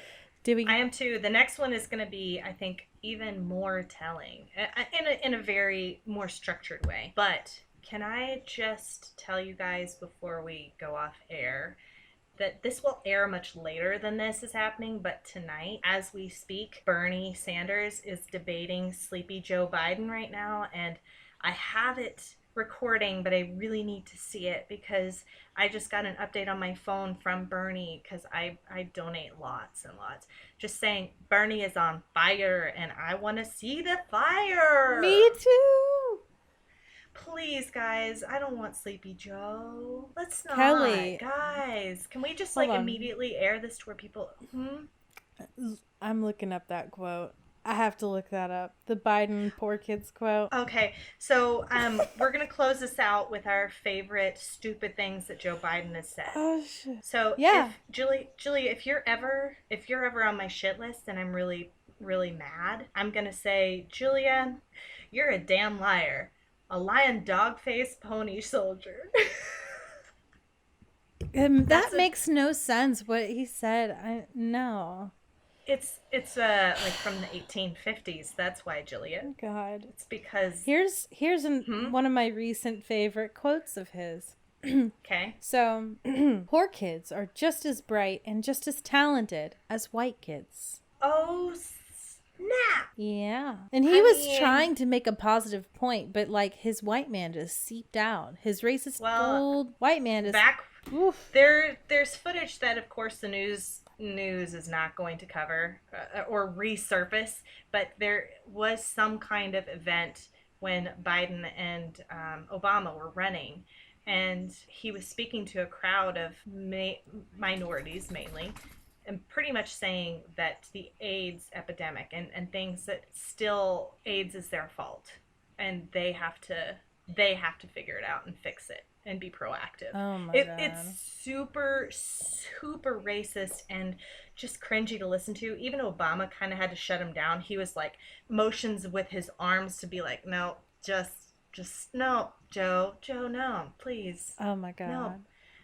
I am too. The next one is going to be, I think, even more telling in a very more structured way. But can I just tell you guys before we go off air that this will air much later than this is happening, but tonight, as we speak, Bernie Sanders is debating Sleepy Joe Biden right now, and I have it recording, but I really need to see it because I just got an update on my phone from Bernie because I donate lots and lots. Just saying, Bernie is on fire and I want to see the fire. Me too. Please, guys, I don't want Sleepy Joe. Let's not. Kelley. Guys, can we just Hold on. immediately air this to where people... I'm looking up that quote. I have to look that up. The Biden poor kids quote. Okay, so we're gonna close this out with our favorite stupid things that Joe Biden has said. Oh shit. So Yeah. if Julie, if you're ever on my shit list and I'm really mad, I'm gonna say, Julia, you're a damn liar, a lying dog faced pony soldier. That makes no sense. What he said, no. It's like from the 1850s. That's why, Julia. Oh, God. It's because here's one of my recent favorite quotes of his. Okay. So, poor kids are just as bright and just as talented as white kids. Oh, snap. Yeah. And he was trying to make a positive point, but like his white man just seeped out. His racist old white man just there's footage that of course the news is not going to cover or resurface, but there was some kind of event when Biden and Obama were running, and he was speaking to a crowd of minorities mainly, and pretty much saying that the AIDS epidemic and things that still AIDS is their fault, and they have to figure it out and fix it and be proactive. Oh my God. It's super, super racist and just cringy to listen to. Even Obama kind of had to shut him down. He was like motions with his arms to be like, no, just no, Joe, no, please. Oh my God. No.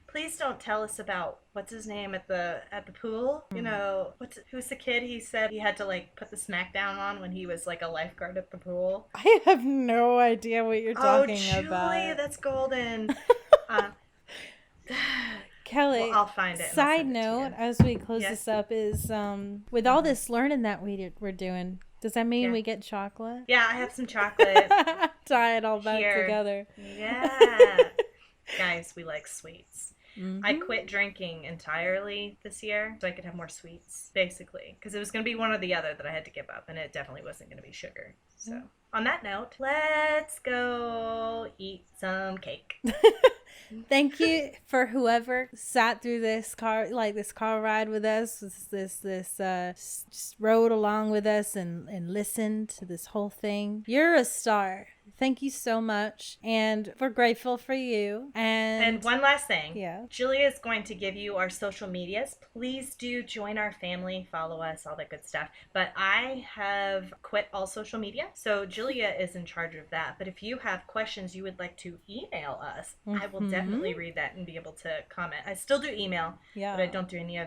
Please don't tell us about what's his name at the pool. You know, who's the kid he said he had to like put the smackdown on when he was like a lifeguard at the pool? I have no idea what you're talking about. Oh, Julie, that's golden. Kelley, well, I'll find it. Side note, as we close this up, is with all this learning that we're doing, does that mean we get chocolate? Yeah, I have some chocolate. Tie it all back together. Yeah. Guys, we like sweets. Mm-hmm. I quit drinking entirely this year so I could have more sweets, basically. Because it was going to be one or the other that I had to give up, and it definitely wasn't going to be sugar. So, on that note, let's go eat some cake. Thank you for whoever sat through this car ride with us, just rode along with us and listened to this whole thing. You're a star. Thank you so much, and we're grateful for you. And one last thing. Yeah. Julia is going to give you our social medias. Please do join our family, follow us, all that good stuff. But I have quit all social media, so Julia is in charge of that. But if you have questions you would like to email us, I will definitely read that and be able to comment. I still do email, but I don't do any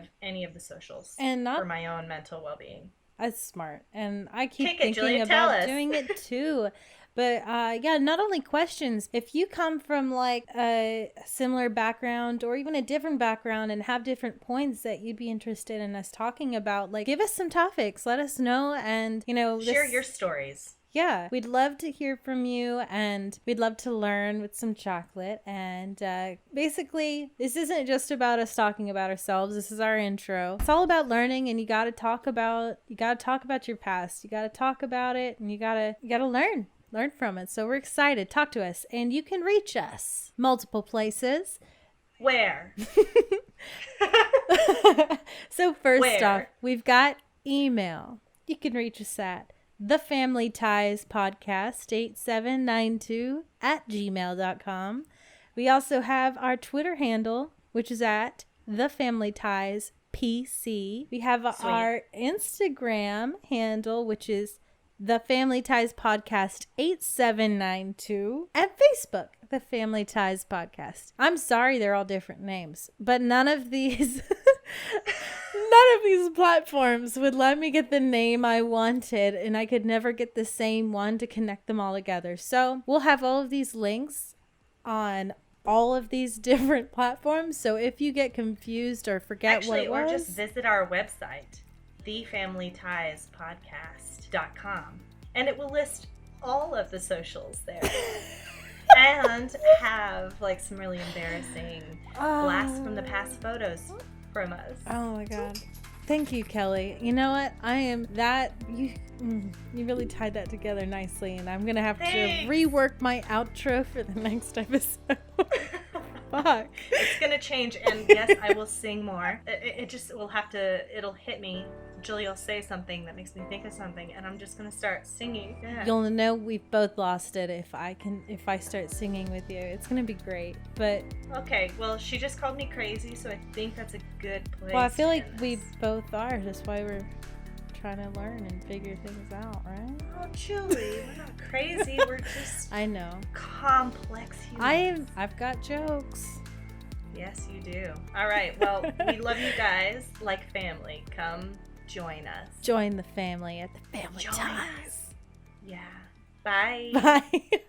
of the socials for my own mental well-being. That's smart, and I keep Julia, thinking about doing it too. But not only questions, if you come from like a similar background or even a different background and have different points that you'd be interested in us talking about, like give us some topics, let us know, and share your stories. Yeah, we'd love to hear from you, and we'd love to learn with some chocolate. And basically, this isn't just about us talking about ourselves. This is our intro. It's all about learning, and you got to talk about your past. You got to talk about it, and you got to learn from it. So we're excited. Talk to us, and you can reach us multiple places. Where? So first off, we've got email. You can reach us at thefamilytiespodcast8792@gmail.com. We also have our Twitter handle, which is at thefamilytiespc. We have our Instagram handle, which is The Family Ties Podcast 8792, and Facebook, The Family Ties Podcast. I'm sorry they're all different names, but none of these platforms would let me get the name I wanted, and I could never get the same one to connect them all together. So we'll have all of these links on all of these different platforms. So if you get confused or forget what it was, or just visit our website, thefamilytiespodcast.com, and it will list all of the socials there. And have like some really embarrassing blast from the past photos from us. Oh my God. Thank you, Kelley. You know what? You really tied that together nicely, and I'm going to have to rework my outro for the next episode. Fuck. It's going to change, and yes, I will sing more. It just will have to, it'll hit me Julie will say something that makes me think of something, and I'm just gonna start singing. Yeah. You'll know we've both lost it if I start singing with you. It's gonna be great. But Okay, well, she just called me crazy, so I think that's a good place. well, I feel to like end we this. both are. That's why we're trying to learn and figure things out, right? Oh, Julie, we're not crazy. We're just I know. complex humans. I've got jokes. Yes, you do. All right. Well, we love you guys like family. Come join us. Join the family at the family Join time. us. Yeah. Bye. Bye.